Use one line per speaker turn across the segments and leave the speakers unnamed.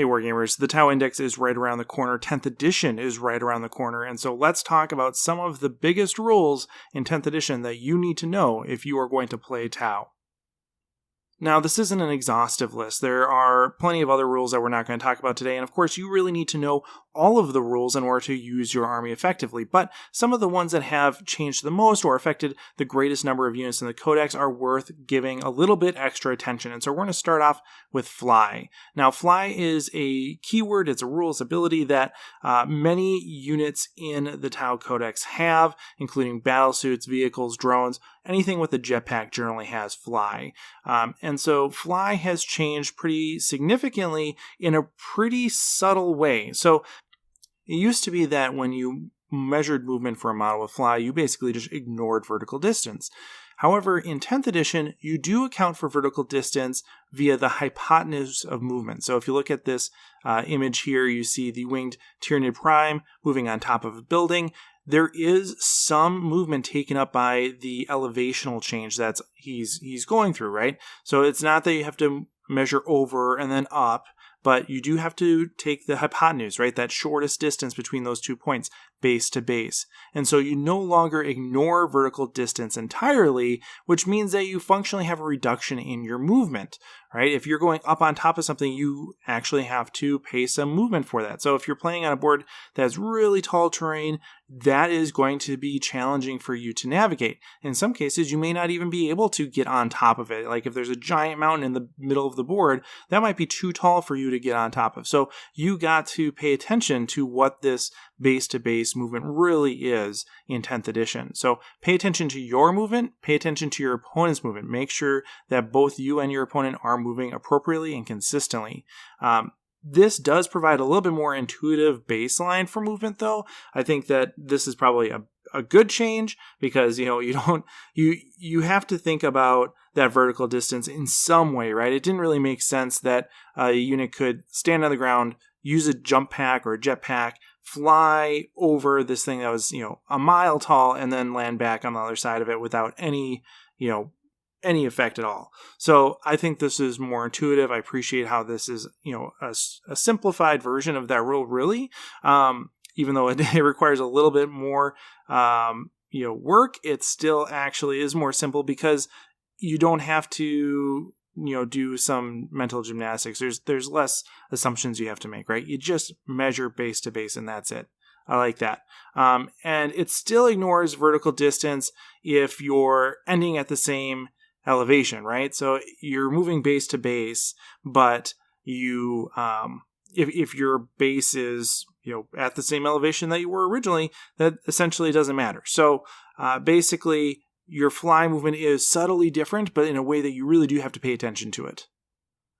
Hey Wargamers, the Tau Index is right around the corner, 10th edition is right around the corner, and so let's talk about some of the biggest rules in 10th edition that you need to know if you are going to play Tau. Now, this isn't an exhaustive list. There are plenty of other rules that we're not going to talk about today, and of course, you really need to know all of the rules in order to use your army effectively, but some of the ones that have changed the most or affected the greatest number of units in the Codex are worth giving a little bit extra attention, and so we're going to start off with Fly. Now, Fly is a keyword, it's a rules ability that many units in the Tau Codex have, including battlesuits, vehicles, drones. Anything with a jetpack generally has Fly. And so Fly has changed pretty significantly in a pretty subtle way. So it used to be that when you measured movement for a model with Fly, you basically just ignored vertical distance. However, in 10th edition, you do account for vertical distance via the hypotenuse of movement. So if you look at this image here, you see the winged Tyranid Prime moving on top of a building. There is some movement taken up by the elevational change that he's going through, right? So it's not that you have to measure over and then up, but you do have to take the hypotenuse, right? That shortest distance between those 2 points, base to base. And so you no longer ignore vertical distance entirely, which means that you functionally have a reduction in your movement, right? If you're going up on top of something, you actually have to pay some movement for that. So if you're playing on a board that has really tall terrain, that is going to be challenging for you to navigate. In some cases, you may not even be able to get on top of it. Like if there's a giant mountain in the middle of the board, that might be too tall for you to get on top of. So you got to pay attention to what this base-to-base movement really is in 10th edition. So pay attention to your movement, pay attention to your opponent's movement. Make sure that both you and your opponent are moving appropriately and consistently. This does provide a little bit more intuitive baseline for movement, though. I think that this is probably a good change because, you have to think about that vertical distance in some way, right? It didn't really make sense that a unit could stand on the ground, use a jump pack or a jet pack, fly over this thing that was, a mile tall and then land back on the other side of it without any effect at all. So I think this is more intuitive. I appreciate how this is, a simplified version of that rule, really. Even though it requires a little bit more, work, it still actually is more simple because you don't have to, do some mental gymnastics. There's less assumptions you have to make, right? You just measure base to base and that's it. I like that. And it still ignores vertical distance if you're ending at the same elevation, right? So you're moving base to base, but you, if your base is, at the same elevation that you were originally, that essentially doesn't matter. So basically, your fly movement is subtly different, but in a way that you really do have to pay attention to it.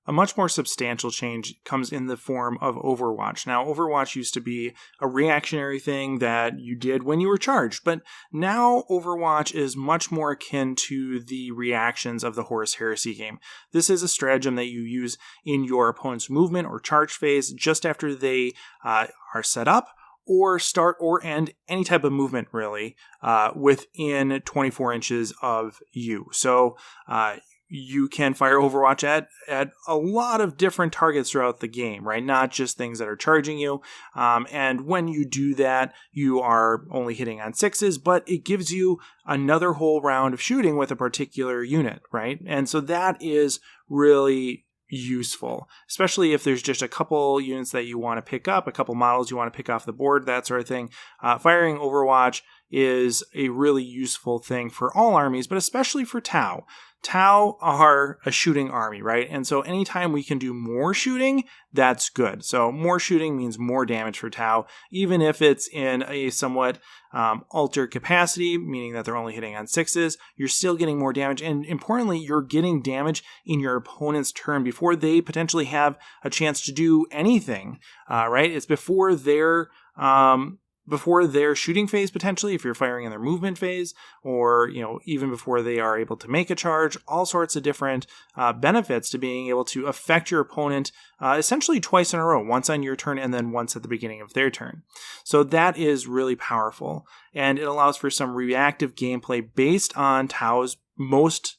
A much more substantial change comes in the form of Overwatch. Now, Overwatch used to be a reactionary thing that you did when you were charged, but now Overwatch is much more akin to the reactions of the Horus Heresy game. This is a stratagem that you use in your opponent's movement or charge phase just after they are set up, or start or end any type of movement, really, within 24 inches of you. So you can fire Overwatch at a lot of different targets throughout the game, right? Not just things that are charging you. And when you do that, you are only hitting on sixes, but it gives you another whole round of shooting with a particular unit, right? And so that is really useful, especially if there's just a couple units that you want to pick up, a couple models you want to pick off the board, that sort of thing. Firing Overwatch is a really useful thing for all armies, but especially for Tau. Tau are a shooting army, right? And so anytime we can do more shooting, that's good. So more shooting means more damage for Tau, even if it's in a somewhat altered capacity, meaning that they're only hitting on sixes, you're still getting more damage. And importantly, you're getting damage in your opponent's turn before they potentially have a chance to do anything, right? It's before their shooting phase, potentially, if you're firing in their movement phase, or, even before they are able to make a charge, all sorts of different benefits to being able to affect your opponent essentially twice in a row, once on your turn and then once at the beginning of their turn. So that is really powerful, and it allows for some reactive gameplay based on Tau's most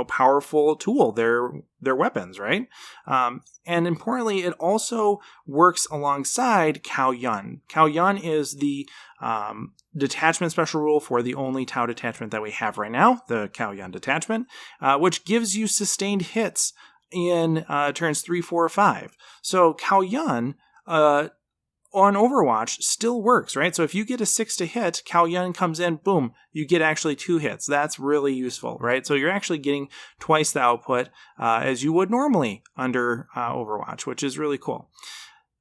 powerful tool, their weapons, right? And importantly, it also works alongside Cao Yun. Cao Yun is the detachment special rule for the only Tau detachment that we have right now, the Cao Yun detachment, which gives you sustained hits in turns 3, 4, 5. So Cao Yun on Overwatch still works, right? So if you get a 6 to hit, Cao Yun comes in, boom, you get actually 2 hits. That's really useful, right? So you're actually getting twice the output as you would normally under Overwatch, which is really cool.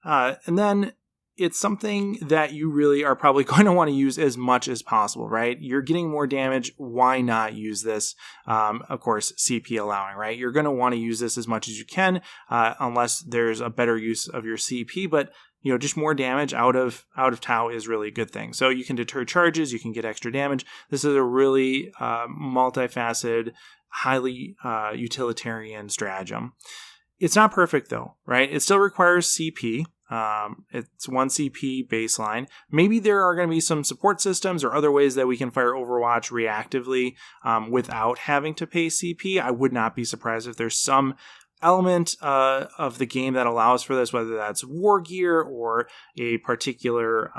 And then it's something that you really are probably going to want to use as much as possible, right? You're getting more damage. Why not use this? Of course, CP allowing, right? You're going to want to use this as much as you can, unless there's a better use of your CP, but just more damage out of Tau is really a good thing. So you can deter charges, you can get extra damage. This is a really multifaceted, highly utilitarian stratagem. It's not perfect though, right? It still requires CP. It's 1 CP baseline. Maybe there are going to be some support systems or other ways that we can fire Overwatch reactively without having to pay CP. I would not be surprised if there's some element of the game that allows for this, whether that's war gear or a particular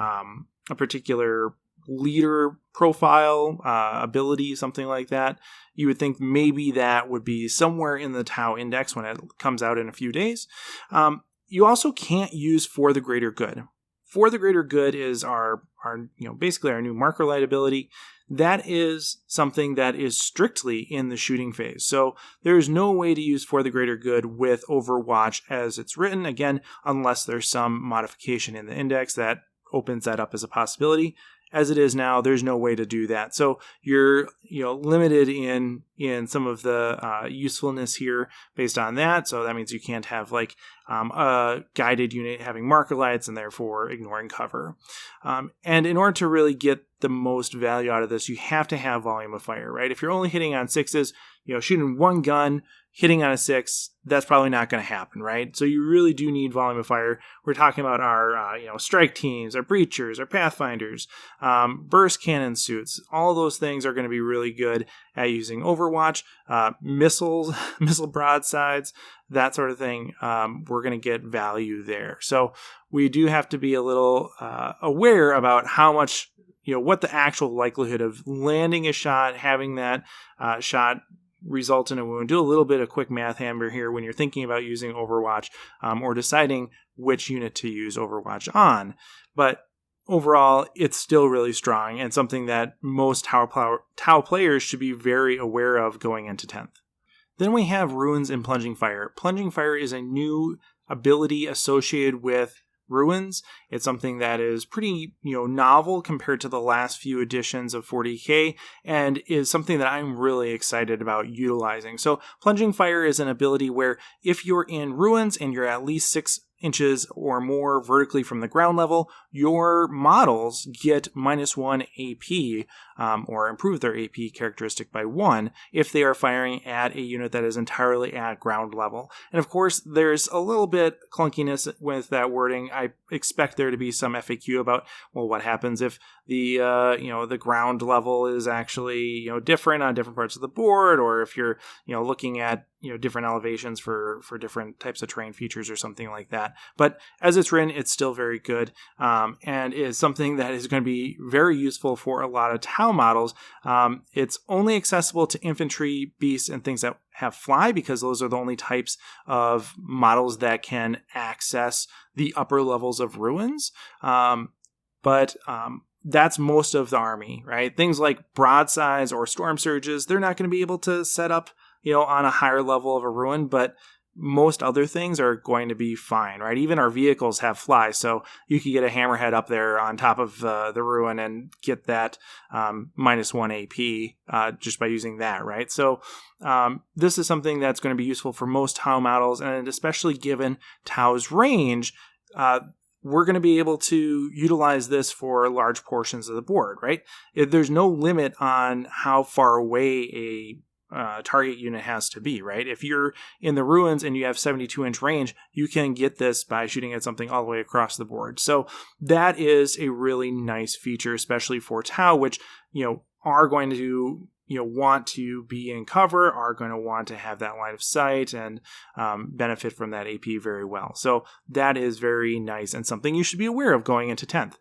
leader profile ability, something like that. You would think maybe that would be somewhere in the Tau index when it comes out in a few days. You also can't use For the Greater Good. For the Greater Good is our basically our new marker light ability. That is something that is strictly in the shooting phase. So there is no way to use For the Greater Good with Overwatch as it's written, again, unless there's some modification in the index that opens that up as a possibility. As it is now, there's no way to do that. So you're limited in some of the usefulness here based on that. So that means you can't have a guided unit having marker lights and therefore ignoring cover. And in order to really get the most value out of this, you have to have volume of fire, right? If you're only hitting on 6s, shooting one gun, hitting on a 6, that's probably not going to happen, right? So you really do need volume of fire. We're talking about our, strike teams, our breachers, our pathfinders, burst cannon suits. All of those things are going to be really good at using Overwatch. Missiles, missile broadsides, that sort of thing. We're going to get value there. So we do have to be a little aware about how much, what the actual likelihood of landing a shot, having that shot result in a wound. Do a little bit of quick math hammer here when you're thinking about using Overwatch or deciding which unit to use Overwatch on. But overall, it's still really strong and something that most Tau players should be very aware of going into 10th. Then we have Ruins and Plunging Fire. Plunging Fire is a new ability associated with Ruins. It's something that is pretty, novel compared to the last few editions of 40k and is something that I'm really excited about utilizing. So Plunging Fire is an ability where if you're in Ruins and you're at least 6 inches or more vertically from the ground level, your models get -1 AP or improve their AP characteristic by 1 if they are firing at a unit that is entirely at ground level. And of course, there's a little bit clunkiness with that wording. I expect there to be some FAQ about, well, what happens if the ground level is actually, different on different parts of the board, or if you're, looking at, different elevations for different types of terrain features or something like that. But as it's written, it's still very good and is something that is going to be very useful for a lot of Tau models. It's only accessible to infantry, beasts, and things that have fly because those are the only types of models that can access the upper levels of Ruins. But that's most of the army, right? Things like broadsides or storm surges, they're not going to be able to set up, on a higher level of a ruin, but most other things are going to be fine, right? Even our vehicles have fly, so you could get a hammerhead up there on top of the ruin and get that -1 AP just by using that, right? So this is something that's going to be useful for most Tau models, and especially given Tau's range, we're going to be able to utilize this for large portions of the board, right? There's no limit on how far away a target unit has to be, right? If you're in the Ruins and you have 72-inch range, you can get this by shooting at something all the way across the board. So that is a really nice feature, especially for Tau, which, are going to, want to be in cover are going to want to have that line of sight and benefit from that AP very well. So that is very nice and something you should be aware of going into 10th.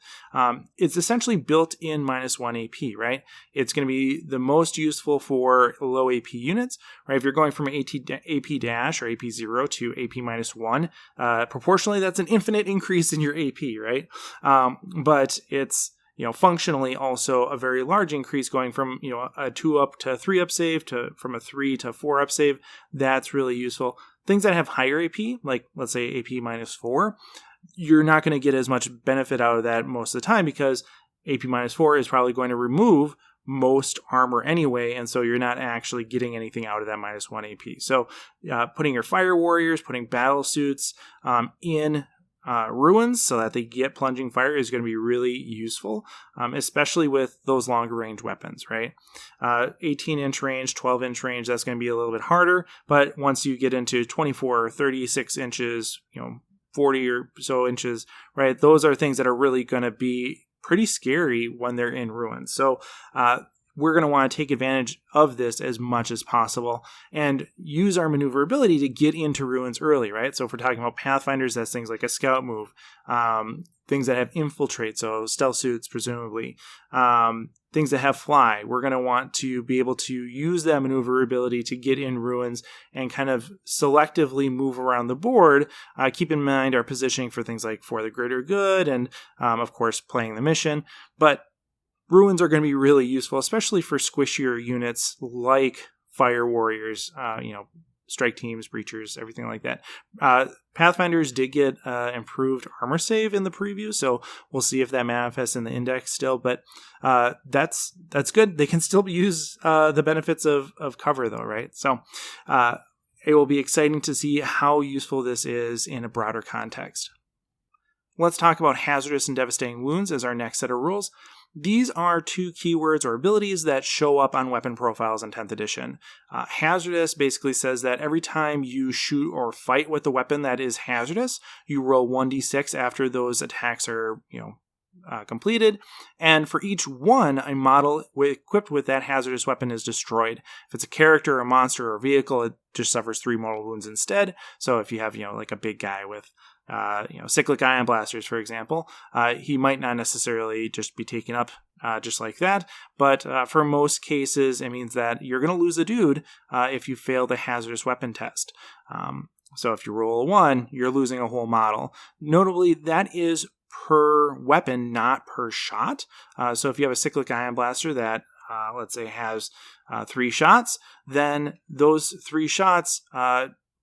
It's essentially built in -1 AP, right? It's going to be the most useful for low AP units, right? If you're going from AP dash or AP 0 to AP -1, proportionally that's an infinite increase in your AP, right? But it's functionally also a very large increase going from, a 2 up to 3 up save to from a 3 to 4 up save. That's really useful. Things that have higher AP, like let's say AP -4, you're not going to get as much benefit out of that most of the time because AP -4 is probably going to remove most armor anyway, and so you're not actually getting anything out of that -1 AP. So putting your fire warriors, putting battle suits in ruins so that they get plunging fire is going to be really useful, especially with those longer range weapons, right? 18-inch range, 12-inch range, that's going to be a little bit harder, but once you get into 24 or 36 inches, 40 or so inches, right, those are things that are really going to be pretty scary when they're in ruins. So we're going to want to take advantage of this as much as possible and use our maneuverability to get into ruins early, right? So if we're talking about Pathfinders, that's things like a scout move, things that have infiltrate, so stealth suits, presumably, things that have fly. We're going to want to be able to use that maneuverability to get in ruins and kind of selectively move around the board. Keep in mind our positioning for things like for the greater good and, of course, playing the mission. But ruins are going to be really useful, especially for squishier units like fire warriors, strike teams, breachers, everything like that. Pathfinders did get improved armor save in the preview, so we'll see if that manifests in the index still, but that's good. They can still use the benefits of cover though, right? So it will be exciting to see how useful this is in a broader context. Let's talk about Hazardous and Devastating Wounds as our next set of rules. These are 2 keywords or abilities that show up on weapon profiles in 10th edition. Hazardous basically says that every time you shoot or fight with a weapon that is hazardous, you roll 1d6 after those attacks are, completed. And for each one, a model equipped with that hazardous weapon is destroyed. If it's a character, a monster, or a vehicle, it just suffers 3 mortal wounds instead. So if you have, like a big guy with cyclic ion blasters, for example, he might not necessarily just be taken up just like that, but for most cases, it means that you're going to lose a dude if you fail the hazardous weapon test. So if you roll a 1, you're losing a whole model. Notably, that is per weapon, not per shot. So if you have a cyclic ion blaster that, let's say, has 3 shots, then those 3 shots,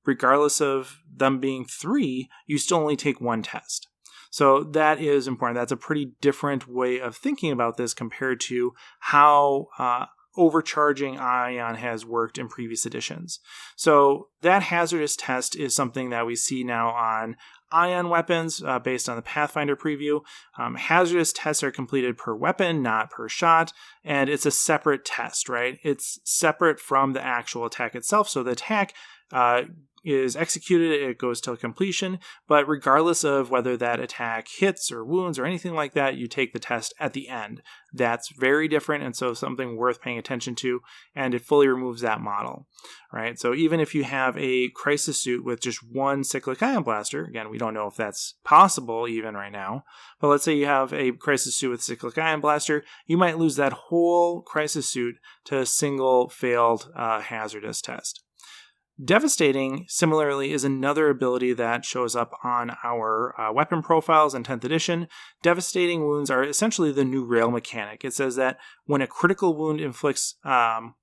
regardless of them being 3, you still only take 1 test. So that is important. That's a pretty different way of thinking about this compared to how overcharging ion has worked in previous editions. So that hazardous test is something that we see now on ion weapons based on the Pathfinder preview. Hazardous tests are completed per weapon, not per shot, and it's a separate test, right? It's separate from the actual attack itself. So the attack is executed, it goes till completion, but regardless of whether that attack hits or wounds or anything like that, you take the test at the end. That's very different, and so something worth paying attention to, and it fully removes that model, right? So even if you have a crisis suit with just 1 cyclic ion blaster, again, we don't know if that's possible even right now, but let's say you have a crisis suit with cyclic ion blaster, you might lose that whole crisis suit to a single failed hazardous test. Devastating, similarly, is another ability that shows up on our weapon profiles in 10th edition. Devastating wounds are essentially the new rail mechanic. It says that when a critical wound inflicts, a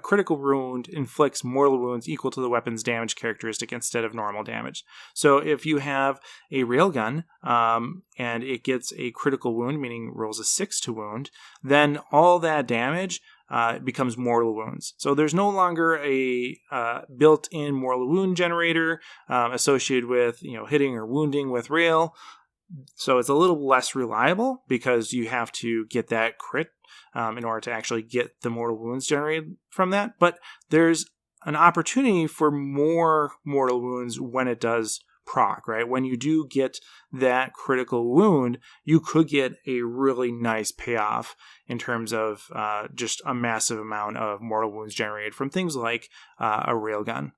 critical wound inflicts mortal wounds equal to the weapon's damage characteristic instead of normal damage. So if you have a railgun and it gets a critical wound, meaning rolls a 6 to wound, then all that damage becomes mortal wounds. So there's no longer a built-in mortal wound generator associated with hitting or wounding with rail. So it's a little less reliable because you have to get that crit in order to actually get the mortal wounds generated from that. But there's an opportunity for more mortal wounds when it does proc, right? When you do get that critical wound, you could get a really nice payoff in terms of just a massive amount of mortal wounds generated from things like a railgun.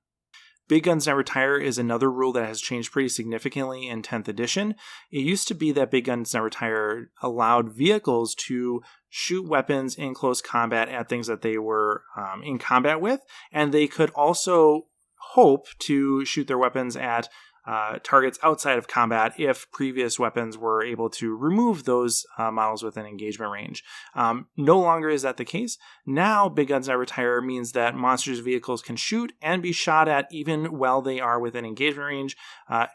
Big Guns Never Tire is another rule that has changed pretty significantly in 10th edition. It used to be that Big Guns Never Tire allowed vehicles to shoot weapons in close combat at things that they were in combat with, and they could also hope to shoot their weapons at targets outside of combat if previous weapons were able to remove those models within engagement range. No longer is that the case. Now, Big Guns Never Tire means that monsters' vehicles can shoot and be shot at even while they are within engagement range.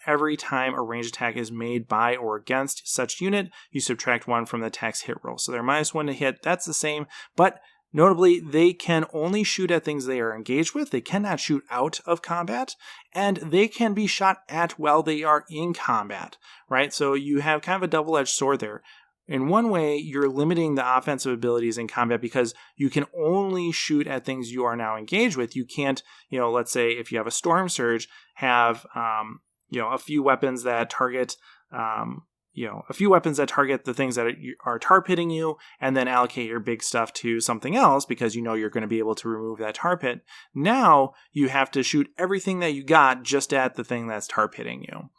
Every time a range attack is made by or against such unit, you subtract 1 from the attack's hit roll. So they're -1 to hit. That's the same, but notably, they can only shoot at things they are engaged with. They cannot shoot out of combat, and they can be shot at while they are in combat, right? So you have kind of a double-edged sword there. In one way, you're limiting the offensive abilities in combat because you can only shoot at things you are now engaged with. You can't, let's say if you have a Storm Surge, have, a few weapons that target the things that are tar pitting you, and then allocate your big stuff to something else because you're going to be able to remove that tar pit. Now you have to shoot everything that you got just at the thing that's tar pitting you.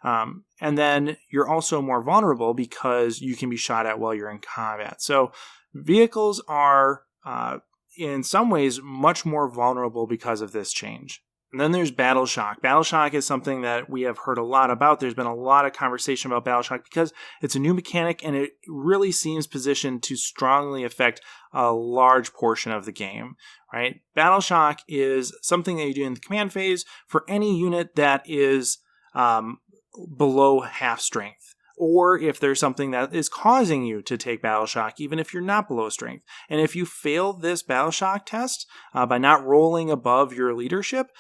And then you're also more vulnerable because you can be shot at while you're in combat. So vehicles are, in some ways, much more vulnerable because of this change. And then there's Battle Shock. Battle Shock is something that we have heard a lot about. There's been a lot of conversation about Battle Shock because it's a new mechanic and it really seems positioned to strongly affect a large portion of the game, right? Battle Shock is something that you do in the command phase for any unit that is below half strength, or if there's something that is causing you to take Battle Shock, even if you're not below strength. And if you fail this Battle Shock test by not rolling above your leadership,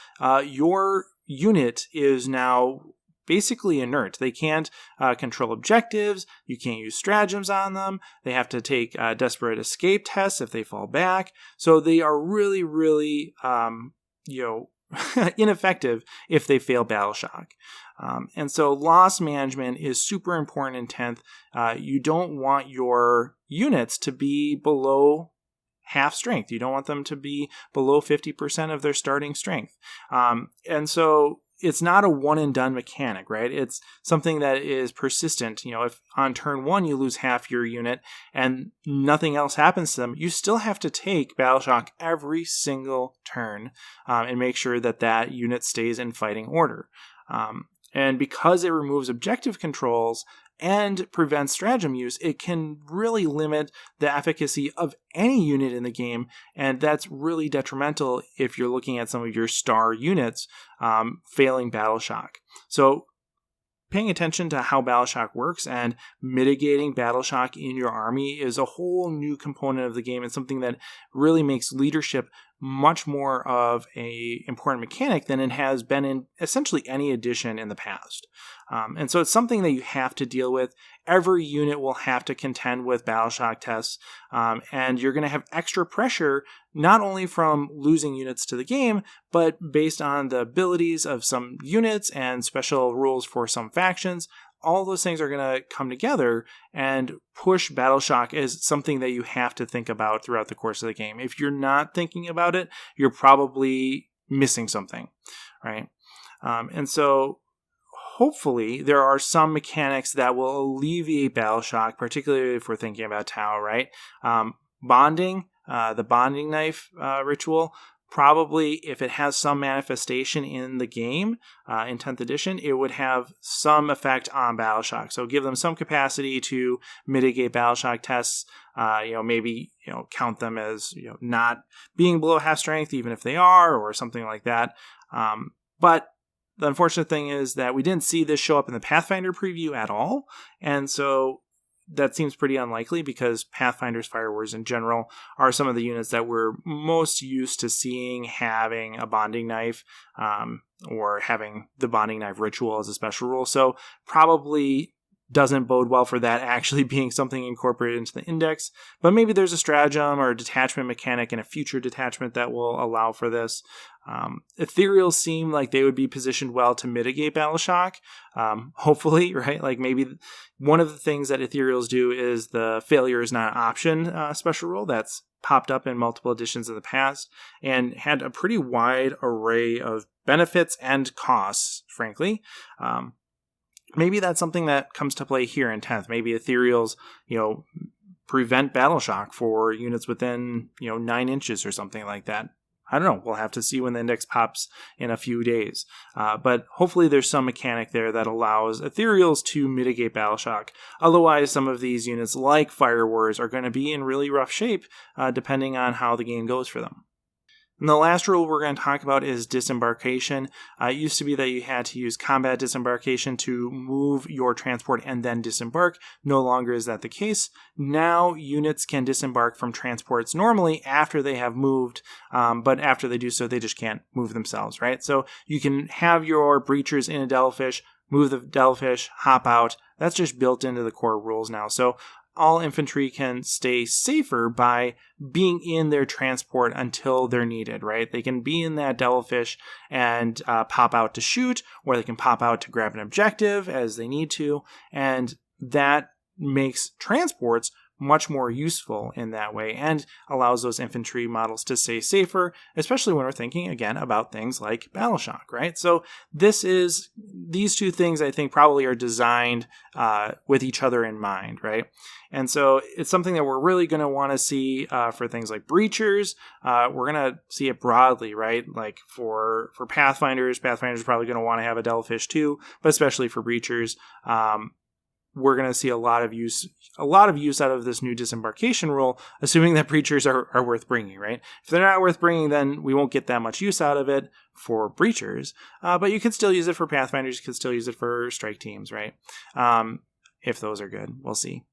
your unit is now basically inert. They can't control objectives. You can't use stratagems on them. They have to take desperate escape tests if they fall back. So they are really, really, ineffective if they fail Battle Shock. And so loss management is super important in 10th. You don't want your units to be below half strength. You don't want them to be below 50% of their starting strength. And so it's not a one and done mechanic, right? It's something that is persistent. If on turn 1 you lose half your unit and nothing else happens to them, you still have to take Battle Shock every single turn and make sure that that unit stays in fighting order. And because it removes objective controls and prevents stratagem use, it can really limit the efficacy of any unit in the game, and that's really detrimental if you're looking at some of your star units failing Battle Shock. So paying attention to how Battle Shock works and mitigating Battle Shock in your army is a whole new component of the game and something that really makes leadership much more of a important mechanic than it has been in essentially any edition in the past. And so it's something that you have to deal with. Every unit will have to contend with Battle Shock tests, and you're going to have extra pressure not only from losing units to the game, but based on the abilities of some units and special rules for some factions. All those things are going to come together and push Battle Shock as something that you have to think about throughout the course of the game. If you're not thinking about it, you're probably missing something, right? And so hopefully there are some mechanics that will alleviate Battle Shock, particularly if we're thinking about Tau, right? Bonding, the bonding knife ritual, probably if it has some manifestation in the game in 10th edition, it would have some effect on Battle Shock. So give them some capacity to mitigate Battle Shock tests, maybe count them as not being below half strength, even if they are, or something like that. But the unfortunate thing is that we didn't see this show up in the Pathfinder preview at all, and so that seems pretty unlikely because Pathfinder's Fire Wars in general are some of the units that we're most used to seeing having a bonding knife or having the bonding knife ritual as a special rule. So probably doesn't bode well for that actually being something incorporated into the index, but maybe there's a stratagem or a detachment mechanic in a future detachment that will allow for this. Ethereals seem like they would be positioned well to mitigate battle shock, hopefully, right? Like maybe one of the things that Ethereals do is the failure is not an option special rule that's popped up in multiple editions of the past and had a pretty wide array of benefits and costs, frankly. Maybe that's something that comes to play here in 10th. Maybe Ethereals, prevent battle shock for units within, 9 inches or something like that. I don't know. We'll have to see when the index pops in a few days. But hopefully there's some mechanic there that allows Ethereals to mitigate battle shock. Otherwise, some of these units like Fire Wars are going to be in really rough shape depending on how the game goes for them. And the last rule we're going to talk about is Disembarkation. It used to be that you had to use combat disembarkation to move your transport and then disembark. No longer is that the case. Now units can disembark from transports normally after they have moved, but after they do so, they just can't move themselves, right? So you can have your breachers in a devilfish, move the devilfish, hop out. That's just built into the core rules now. So all infantry can stay safer by being in their transport until they're needed, right? They can be in that devilfish and pop out to shoot, or they can pop out to grab an objective as they need to, and that makes transports much more useful in that way and allows those infantry models to stay safer, especially when we're thinking, again, about things like battle shock, right? So these two things, I think, probably are designed with each other in mind, right? And so it's something that we're really going to want to see for things like breachers. We're going to see it broadly, right? Like for Pathfinders are probably going to want to have a devilfish too, but especially for breachers, we're going to see a lot of use out of this new disembarkation rule, assuming that breachers are worth bringing, right? If they're not worth bringing, then we won't get that much use out of it for breachers, but you can still use it for Pathfinders, you can still use it for strike teams, right? If those are good, we'll see.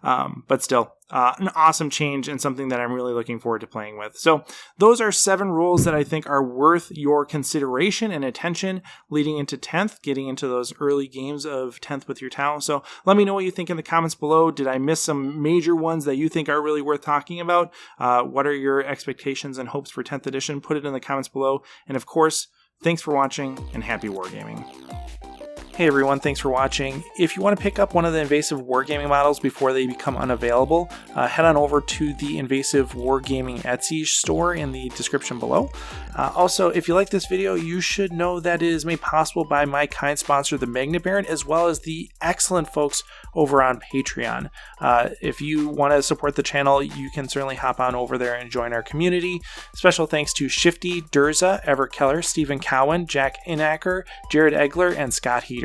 But still, an awesome change and something that I'm really looking forward to playing with. So those are 7 rules that I think are worth your consideration and attention leading into 10th, getting into those early games of 10th with your Tau. So let me know what you think in the comments below. Did I miss some major ones that you think are really worth talking about? What are your expectations and hopes for 10th edition? Put it in the comments below. And of course, thanks for watching and happy wargaming. Hey everyone, thanks for watching. If you want to pick up one of the Invasive Wargaming models before they become unavailable, head on over to the Invasive Wargaming Etsy store in the description below. Also, if you like this video, you should know that it is made possible by my kind sponsor, the Magnet Baron, as well as the excellent folks over on Patreon. If you want to support the channel, you can certainly hop on over there and join our community. Special thanks to Shifty, Durza, Everett Keller, Stephen Cowan, Jack Inacker, Jared Egler, and Scott Heater.